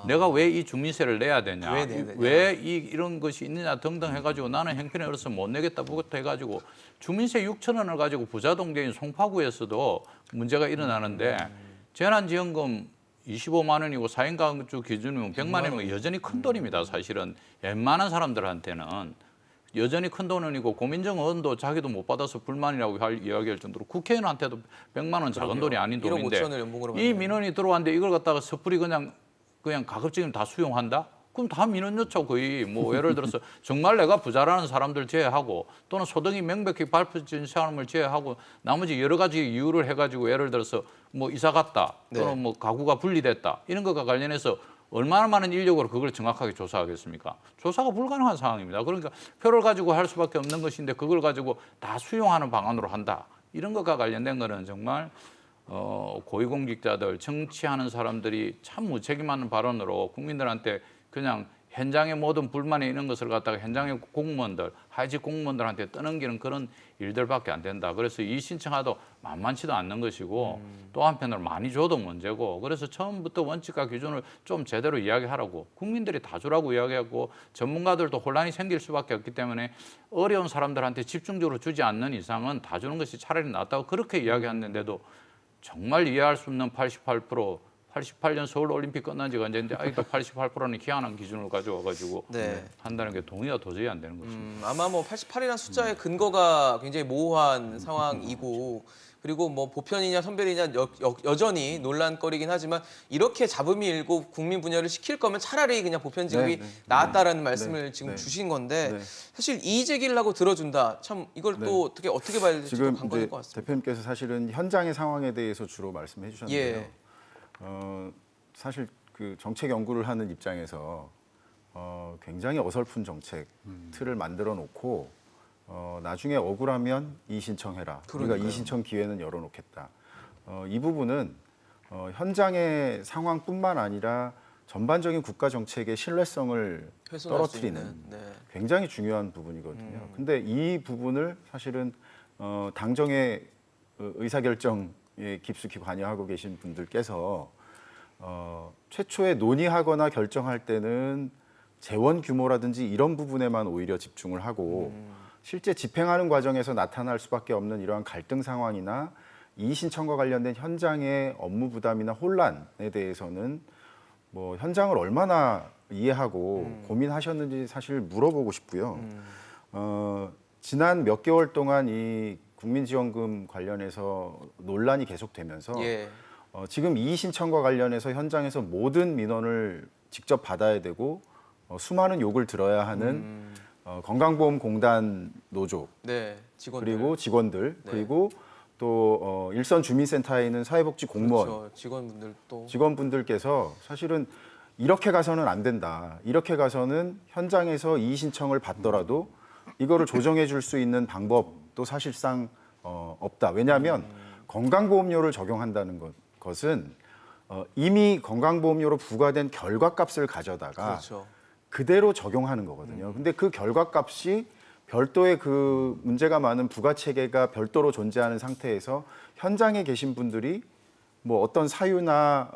내가 왜 이 주민세를 내야 되냐? 왜 내야 되냐? 왜 이런 것이 있느냐 등등 해가지고 나는 형편에 어려서 못 내겠다부터 해가지고 주민세 6천 원을 가지고 부자 동네인 송파구에서도 문제가 일어나는데 재난지원금 25만 원이고 4인 가구 기준이면 100만 원이면 여전히 큰 돈입니다. 사실은 웬만한 사람들한테는. 여전히 큰 돈이고 고민정 의원도 자기도 못 받아서 불만이라고 이야기할 정도로 국회의원한테도 100만 원 작은 돈이 아닌 1억 돈인데 5천을 연봉으로 이 받는. 민원이 들어왔는데 이걸 갖다가 섣불리 그냥 가급적이면 다 수용한다? 그럼 다 민원 넣죠 거의. 뭐 예를 들어서 정말 내가 부자라는 사람들 제외하고 또는 소득이 명백히 밝혀진 사람을 제외하고 나머지 여러 가지 이유를 해가지고 예를 들어서 뭐 이사 갔다 또는 네. 뭐 가구가 분리됐다 이런 것과 관련해서 얼마나 많은 인력으로 그걸 정확하게 조사하겠습니까? 조사가 불가능한 상황입니다. 그러니까 표를 가지고 할 수밖에 없는 것인데 그걸 가지고 다 수용하는 방안으로 한다. 이런 것과 관련된 거는 정말 고위공직자들, 정치하는 사람들이 참 무책임한 발언으로 국민들한테 그냥 현장의 모든 불만이 있는 것을 갖다가 현장의 공무원들, 하이직 공무원들한테 떠넘기는 그런 일들밖에 안 된다. 그래서 이 신청하도 만만치도 않는 것이고 또 한편으로 많이 줘도 문제고 그래서 처음부터 원칙과 기준을 좀 제대로 이야기하라고 국민들이 다 주라고 이야기하고 전문가들도 혼란이 생길 수밖에 없기 때문에 어려운 사람들한테 집중적으로 주지 않는 이상은 다 주는 것이 차라리 낫다고 그렇게 이야기했는데도 정말 이해할 수 없는 88년 서울올림픽 끝난 지가 언제인데 아직도 88%는 희한한 기준을 가져와가지고 네. 한다는 게 동의가 도저히 안 되는 것입니다. 아마 뭐 88이라는 숫자의 근거가 굉장히 모호한 상황이고 그리고 뭐 보편이냐 선별이냐 여전히 논란거리긴 하지만 이렇게 잡음이 일고 국민 분열을 시킬 거면 차라리 그냥 보편 지급이 나았다라는 말씀을 지금 주신 건데 사실 이의 제기를 하고 들어준다. 참 이걸 또 어떻게 봐야 될지 지금 관건일 이제 것 같습니다. 대표님께서 사실은 현장의 상황에 대해서 주로 말씀해 주셨는데요. 예. 사실 그 정책 연구를 하는 입장에서 굉장히 어설픈 정책 틀을 만들어 놓고 나중에 억울하면 이의 신청해라. 우리가 그러니까요. 이의 신청 기회는 열어놓겠다. 이 부분은 현장의 상황뿐만 아니라 전반적인 국가 정책의 신뢰성을 훼손할 수 떨어뜨리는 있는, 네. 굉장히 중요한 부분이거든요. 근데 이 부분을 사실은 당정의 의사결정에 깊숙이 관여하고 계신 분들께서 최초에 논의하거나 결정할 때는 재원 규모라든지 이런 부분에만 오히려 집중을 하고 실제 집행하는 과정에서 나타날 수밖에 없는 이러한 갈등 상황이나 이의 신청과 관련된 현장의 업무 부담이나 혼란에 대해서는 뭐 현장을 얼마나 이해하고 고민하셨는지 사실 물어보고 싶고요. 지난 몇 개월 동안 이 국민지원금 관련해서 논란이 계속되면서 예. 지금 이의 신청과 관련해서 현장에서 모든 민원을 직접 받아야 되고 수많은 욕을 들어야 하는 건강보험공단 노조 네. 직원들. 그리고 직원들 네. 그리고 또 일선 주민센터에 있는 사회복지 공무원 그렇죠. 직원분들 또 직원분들께서 사실은 이렇게 가서는 안 된다. 이렇게 가서는 현장에서 이의 신청을 받더라도 이거를 조정해 줄 수 있는 방법도 사실상 없다. 왜냐하면 건강보험료를 적용한다는 것은 이미 건강보험료로 부과된 결과값을 가져다가 그렇죠. 그대로 적용하는 거거든요. 근데 그 결과값이 별도의 그 문제가 많은 부가 체계가 별도로 존재하는 상태에서 현장에 계신 분들이 뭐 어떤 사유나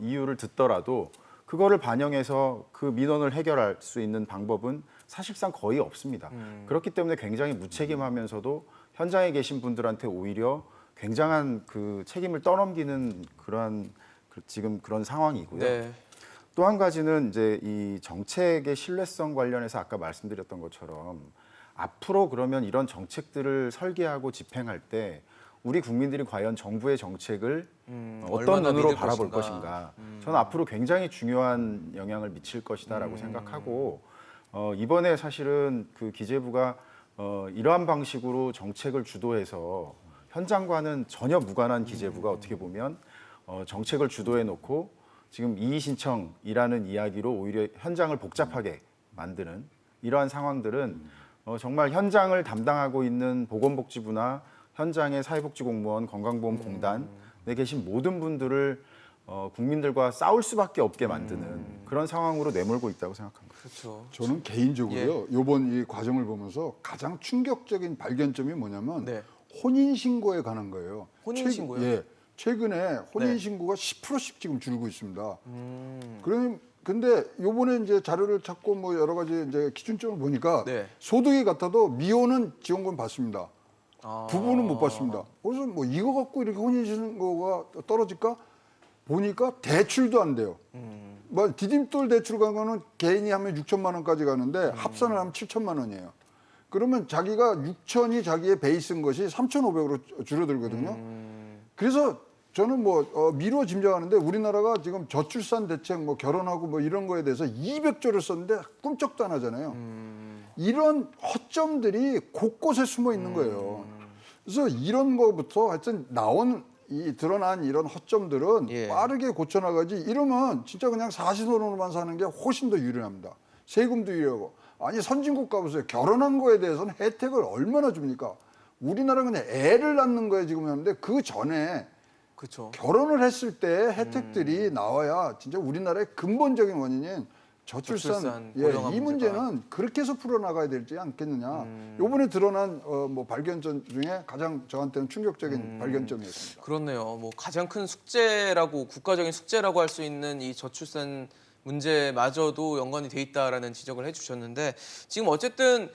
이유를 듣더라도 그거를 반영해서 그 민원을 해결할 수 있는 방법은 사실상 거의 없습니다. 그렇기 때문에 굉장히 무책임하면서도 현장에 계신 분들한테 오히려 굉장한 그 책임을 떠넘기는 그러한 지금 그런 상황이고요. 네. 또 한 가지는 이제 이 정책의 신뢰성 관련해서 아까 말씀드렸던 것처럼 앞으로 그러면 이런 정책들을 설계하고 집행할 때 우리 국민들이 과연 정부의 정책을 어떤 얼마나 눈으로 믿을 바라볼 것인가. 것인가. 저는 앞으로 굉장히 중요한 영향을 미칠 것이다라고 생각하고 이번에 사실은 그 기재부가 이러한 방식으로 정책을 주도해서 현장과는 전혀 무관한 기재부가 어떻게 보면 정책을 주도해 놓고 지금 이의 신청이라는 이야기로 오히려 현장을 복잡하게 만드는 이러한 상황들은 정말 현장을 담당하고 있는 보건복지부나 현장의 사회복지공무원, 건강보험공단에 계신 모든 분들을 국민들과 싸울 수밖에 없게 만드는 그런 상황으로 내몰고 있다고 생각합니다. 그렇죠. 저는 개인적으로요. 이번 이 과정을 보면서 가장 충격적인 발견점이 뭐냐면 네. 혼인 신고에 관한 거예요. 혼인 신고요? 예. 최근에 혼인 네. 신고가 10%씩 지금 줄고 있습니다. 근데 요번에 이제 자료를 찾고 뭐 여러 가지 이제 기준점을 보니까 네. 소득이 같아도 미혼은 지원금 받습니다. 아. 부부는 못 받습니다. 그래서 뭐 이거 갖고 이렇게 혼인 신고가 떨어질까? 보니까 대출도 안 돼요. 뭐 디딤돌 대출 간 거는 개인이 하면 6천만 원까지 가는데 합산을 하면 7천만 원이에요. 그러면 자기가 6천이 자기의 베이스인 것이 3,500으로 줄어들거든요. 그래서 저는 뭐 미루어 짐작하는데 우리나라가 지금 저출산 대책 뭐 결혼하고 뭐 이런 거에 대해서 200조를 썼는데 꿈쩍도 안 하잖아요. 이런 허점들이 곳곳에 숨어 있는 거예요. 그래서 이런 거부터 하여튼 드러난 이런 허점들은 예. 빠르게 고쳐나가지 이러면 진짜 그냥 사시선으로만 사는 게 훨씬 더 유리합니다. 세금도 유리하고. 아니 선진국 가보세요. 결혼한 거에 대해서는 혜택을 얼마나 줍니까? 우리나라는 그냥 애를 낳는 거에 지금 하는데 그 전에 그렇죠. 결혼을 했을 때 혜택들이 나와야 진짜 우리나라의 근본적인 원인인 저출산, 고령화 이 문제가. 문제는 그렇게 해서 풀어나가야 되지 않겠느냐. 요번에 드러난 뭐 발견점 중에 가장 저한테는 충격적인 발견점이었습니다. 그렇네요. 뭐 가장 큰 숙제라고 국가적인 숙제라고 할 수 있는 이 저출산 문제마저도 연관이 돼 있다라는 지적을 해주셨는데 지금 어쨌든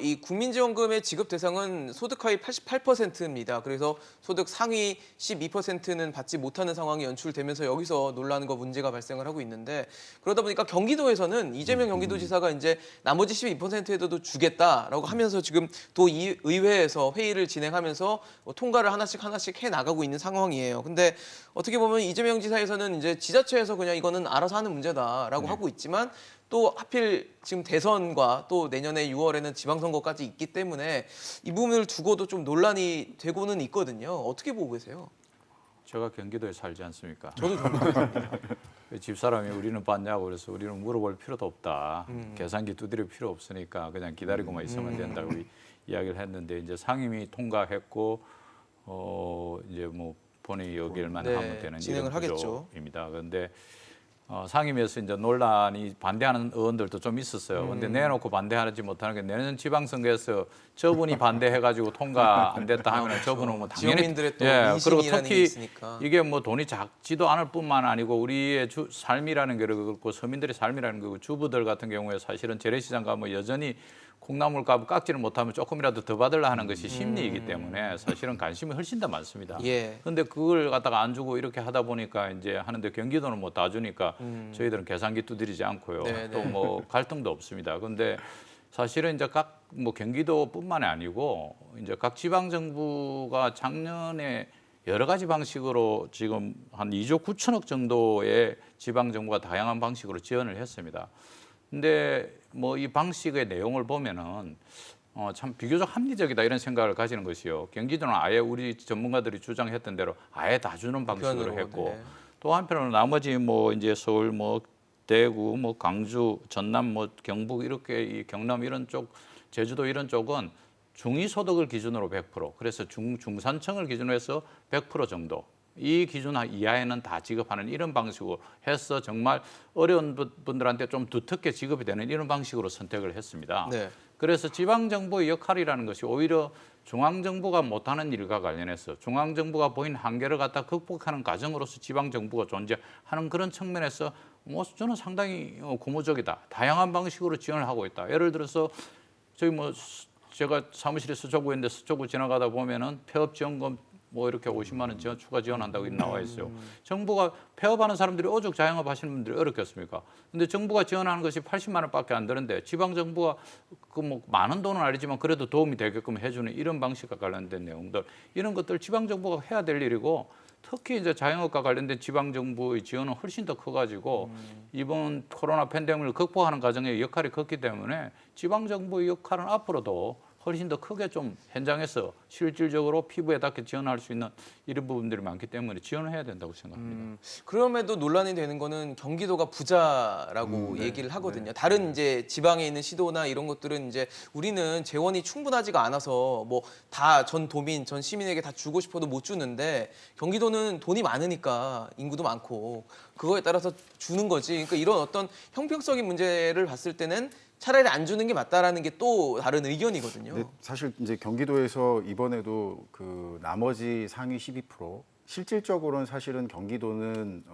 이 국민지원금의 지급 대상은 소득 하위 88%입니다. 그래서 소득 상위 12%는 받지 못하는 상황이 연출되면서 여기서 논란과 문제가 발생을 하고 있는데 그러다 보니까 경기도에서는 이재명 경기도지사가 이제 나머지 12%에도 주겠다라고 하면서 지금 또 이 의회에서 회의를 진행하면서 통과를 하나씩 해 나가고 있는 상황이에요. 근데 어떻게 보면 이재명 지사에서는 이제 지자체에서 그냥 이거는 알아서 하는 문제다라고 하고 있지만 또 하필 지금 대선과 또 내년에 6월에는 지방선거까지 있기 때문에 이 부분을 두고도 좀 논란이 되고는 있거든요. 어떻게 보고 계세요? 제가 경기도에 살지 않습니까? 저도 경기도에 삽니다. 집사람이 우리는 받냐고 그래서 우리는 물어볼 필요도 없다. 계산기 두드릴 필요 없으니까 그냥 기다리고만 있으면 된다고 이야기를 했는데 이제 상임위 통과했고 이제 뭐 본회의 여기만 네, 하면 되는 진행을 이런 하겠죠. 구조입니다. 그런데 상임위에서 이제 논란이 반대하는 의원들도 좀 있었어요. 그런데 내놓고 반대하지 못하는 게 내년 지방선거에서 저분이 반대해가지고 통과 안 됐다 하면 저분은 뭐 당연히 지역민들의 또 그리고 민심이라는 게 특히 있으니까. 이게 뭐 돈이 작지도 않을 뿐만 아니고 우리의 삶이라는 게 그렇고 서민들의 삶이라는 거고 주부들 같은 경우에 사실은 재래시장 가면 여전히 콩나물 값 깎지를 못하면 조금이라도 더 받으려 하는 것이 심리이기 때문에 사실은 관심이 훨씬 더 많습니다. 예. 근데 그걸 갖다가 안 주고 이렇게 하다 보니까 이제 하는데 경기도는 뭐 다 주니까 저희들은 계산기 두드리지 않고요. 네, 또 뭐 갈등도 없습니다. 근데 사실은 이제 각 뭐 경기도뿐만이 아니고 이제 각 지방 정부가 작년에 여러 가지 방식으로 지금 한 2조 9천억 정도의 지방 정부가 다양한 방식으로 지원을 했습니다. 근데 뭐 이 방식의 내용을 보면은 참 비교적 합리적이다 이런 생각을 가지는 것이요. 경기도는 아예 우리 전문가들이 주장했던 대로 아예 다 주는 방식으로 편으로, 했고 네. 또 한편으로 나머지 뭐 이제 서울 뭐 대구 뭐 강주 전남 뭐 경북 이렇게 이 경남 이런 쪽 제주도 이런 쪽은 중위소득을 기준으로 100% 그래서 중산층을 기준으로 해서 100% 정도 이 기준 이하에는 다 지급하는 이런 방식으로 해서 정말 어려운 분들한테 좀 두텁게 지급이 되는 이런 방식으로 선택을 했습니다. 네. 그래서 지방정부의 역할이라는 것이 오히려 중앙정부가 못하는 일과 관련해서 중앙정부가 보인 한계를 갖다 극복하는 과정으로서 지방정부가 존재하는 그런 측면에서 뭐 저는 상당히 고무적이다. 다양한 방식으로 지원을 하고 있다. 예를 들어서 저희 뭐 제가 사무실에 서초구에 있는데 서초구 지나가다 보면은 폐업지원금 뭐 이렇게 50만 원 지원 추가 지원한다고 나와 있어요. 정부가 폐업하는 사람들이 오죽 자영업 하시는 분들이 어렵겠습니까? 근데 정부가 지원하는 것이 80만 원밖에 안 되는데 지방 정부가 그 뭐 많은 돈은 아니지만 그래도 도움이 되게끔 해주는 이런 방식과 관련된 내용들 이런 것들 지방 정부가 해야 될 일이고 특히 이제 자영업과 관련된 지방 정부의 지원은 훨씬 더 커가지고 이번 코로나 팬데믹을 극복하는 과정에 역할이 컸기 때문에 지방 정부의 역할은 앞으로도 훨씬 더 크게 좀 현장에서 실질적으로 피부에 닿게 지원할 수 있는 이런 부분들이 많기 때문에 지원을 해야 된다고 생각합니다. 그럼에도 논란이 되는 거는 경기도가 부자라고 얘기를 하거든요. 다른 이제 지방에 있는 시도나 이런 것들은 이제 우리는 재원이 충분하지가 않아서 뭐 다 전 도민, 전 시민에게 다 주고 싶어도 못 주는데 경기도는 돈이 많으니까 인구도 많고 그거에 따라서 주는 거지. 그러니까 이런 어떤 형평성인 문제를 봤을 때는 차라리 안 주는 게 맞다라는 게 또 다른 의견이거든요. 근데 사실 이제 경기도에서 이번에도 그 나머지 상위 12% 실질적으로는 사실은 경기도는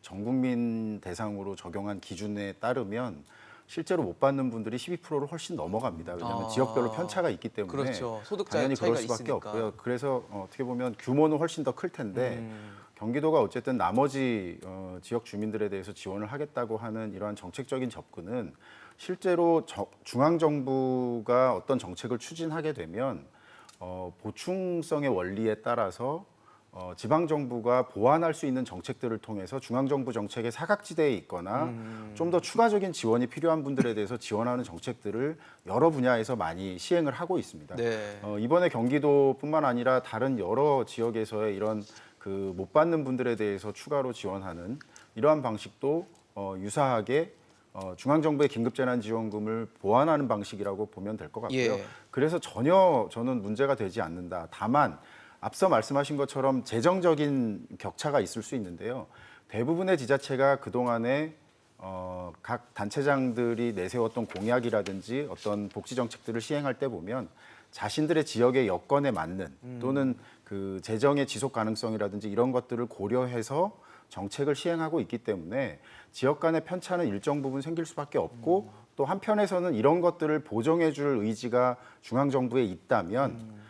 전 국민 대상으로 적용한 기준에 따르면 실제로 못 받는 분들이 12%를 훨씬 넘어갑니다. 왜냐하면 지역별로 편차가 있기 때문에 그렇죠. 소득자 당연히 그럴 차이가 수밖에 있으니까. 없고요. 그래서 어떻게 보면 규모는 훨씬 더 클 텐데 경기도가 어쨌든 나머지 지역 주민들에 대해서 지원을 하겠다고 하는 이러한 정책적인 접근은 실제로 중앙 정부가 어떤 정책을 추진하게 되면 보충성의 원리에 따라서 지방 정부가 보완할 수 있는 정책들을 통해서 중앙 정부 정책의 사각지대에 있거나 좀 더 추가적인 지원이 필요한 분들에 대해서 지원하는 정책들을 여러 분야에서 많이 시행을 하고 있습니다. 네. 이번에 경기도뿐만 아니라 다른 여러 지역에서의 이런 그 못 받는 분들에 대해서 추가로 지원하는 이러한 방식도 유사하게 중앙정부의 긴급재난지원금을 보완하는 방식이라고 보면 될 것 같고요. 예. 그래서 전혀 저는 문제가 되지 않는다. 다만 앞서 말씀하신 것처럼 재정적인 격차가 있을 수 있는데요. 대부분의 지자체가 그동안에 각 단체장들이 내세웠던 공약이라든지 어떤 복지 정책들을 시행할 때 보면 자신들의 지역의 여건에 맞는 또는 그 재정의 지속 가능성이라든지 이런 것들을 고려해서 정책을 시행하고 있기 때문에 지역 간의 편차는 일정 부분 생길 수밖에 없고 또 한편에서는 이런 것들을 보정해 줄 의지가 중앙정부에 있다면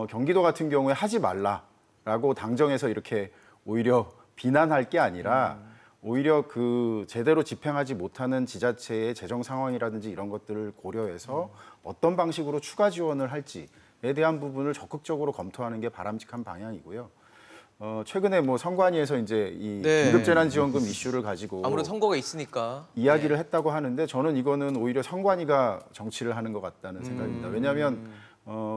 경기도 같은 경우에 하지 말라라고 당정에서 이렇게 오히려 비난할 게 아니라 오히려 그 제대로 집행하지 못하는 지자체의 재정 상황이라든지 이런 것들을 고려해서 어떤 방식으로 추가 지원을 할지에 대한 부분을 적극적으로 검토하는 게 바람직한 방향이고요. 최근에 뭐 선관위에서 이제 이 네. 긴급재난지원금 이슈를 가지고 아무래도 선거가 있으니까. 이야기를 했다고 하는데 저는 이거는 오히려 선관위가 정치를 하는 것 같다는 생각입니다. 왜냐하면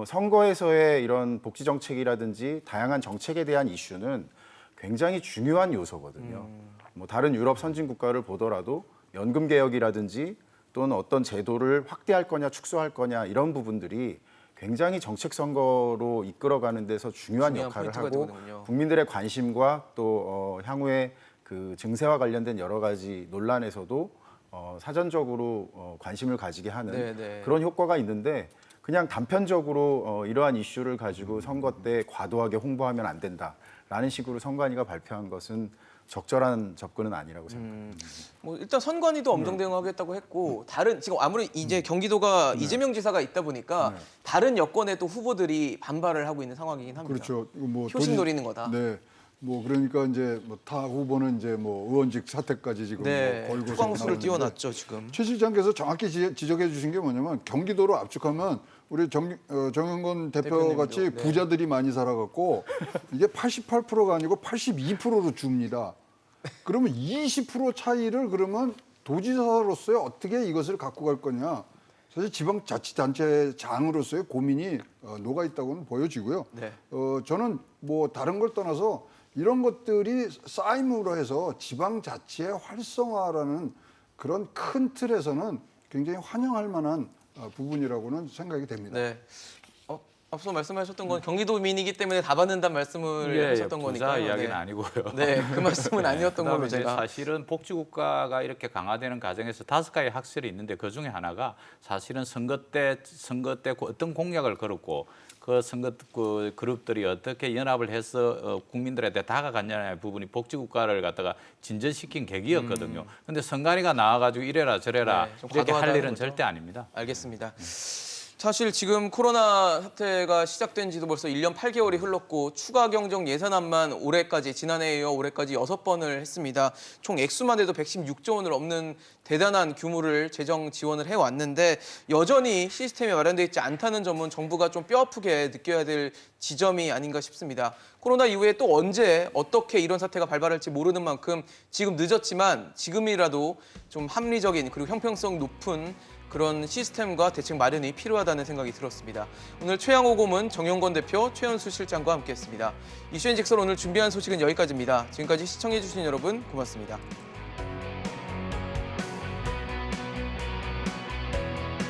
선거에서의 이런 복지 정책이라든지 다양한 정책에 대한 이슈는 굉장히 중요한 요소거든요. 뭐 다른 유럽 선진 국가를 보더라도 연금 개혁이라든지 또는 어떤 제도를 확대할 거냐 축소할 거냐 이런 부분들이 굉장히 정책 선거로 이끌어가는 데서 중요한 역할을 포인트가 하고 되거든요. 국민들의 관심과 또 향후에 그 증세와 관련된 여러 가지 논란에서도 사전적으로 관심을 가지게 하는 네네. 그런 효과가 있는데 그냥 단편적으로 이러한 이슈를 가지고 선거 때 과도하게 홍보하면 안 된다라는 식으로 선관위가 발표한 것은 적절한 접근은 아니라고 생각합니다. 뭐 일단 선관위도 엄정 대응하겠다고 했고 다른 지금 아무리 이제 경기도가 이재명 지사가 있다 보니까 다른 여권의 또 후보들이 반발을 하고 있는 상황이긴 합니다. 그렇죠. 이거 뭐 표심 노리는 거다. 네. 뭐 그러니까 이제 뭐 타 후보는 이제 뭐 의원직 사퇴까지 지금 네. 뭐 걸고 추광수를 나오는데 띄워놨죠 지금. 최 실장께서 정확히 지적해 주신 게 뭐냐면 경기도로 압축하면 우리 정영건 대표 대표님도, 같이 네. 부자들이 많이 살아갖고 이게 88%가 아니고 82%로 줍니다. 그러면 20% 차이를 그러면 도지사로서의 어떻게 이것을 갖고 갈 거냐. 사실 지방자치단체 장으로서의 고민이 녹아 있다고는 보여지고요. 네. 저는 뭐 다른 걸 떠나서 이런 것들이 쌓임으로 해서 지방자치의 활성화라는 그런 큰 틀에서는 굉장히 환영할 만한 부분이라고는 생각이 됩니다. 네. 앞서 말씀하셨던 건 경기도민이기 때문에 다 받는다는 말씀을 하셨던 부자 거니까요. 이야기는 네. 아니고요. 네, 그 말씀은 아니었던 걸로 그다음에 이제 제가. 사실은 복지국가가 이렇게 강화되는 과정에서 5가지 학설이 있는데 그 중에 하나가 사실은 선거 때 어떤 공약을 걸었고 그 선거 그 그룹들이 어떻게 연합을 해서 국민들한테 다가갔냐의 부분이 복지국가를 갖다가 진전시킨 계기였거든요. 근데 선관위가 나와가지고 이래라 저래라 네, 좀 이렇게 할 과도하다는 일은 거죠. 절대 아닙니다. 알겠습니다. 사실 지금 코로나 사태가 시작된 지도 벌써 1년 8개월이 흘렀고 추가 경정 예산안만 올해까지 지난해에 이어 올해까지 6번을 했습니다. 총 액수만 해도 116조 원을 넘는 대단한 규모를 재정 지원을 해왔는데 여전히 시스템이 마련되어 있지 않다는 점은 정부가 좀 뼈아프게 느껴야 될 지점이 아닌가 싶습니다. 코로나 이후에 또 언제 어떻게 이런 사태가 발발할지 모르는 만큼 지금 늦었지만 지금이라도 좀 합리적인 그리고 형평성 높은 그런 시스템과 대책 마련이 필요하다는 생각이 들었습니다. 오늘 최양호 고문, 정용건 대표, 최현수 실장과 함께했습니다. 이슈앤직설 오늘 준비한 소식은 여기까지입니다. 지금까지 시청해주신 여러분 고맙습니다.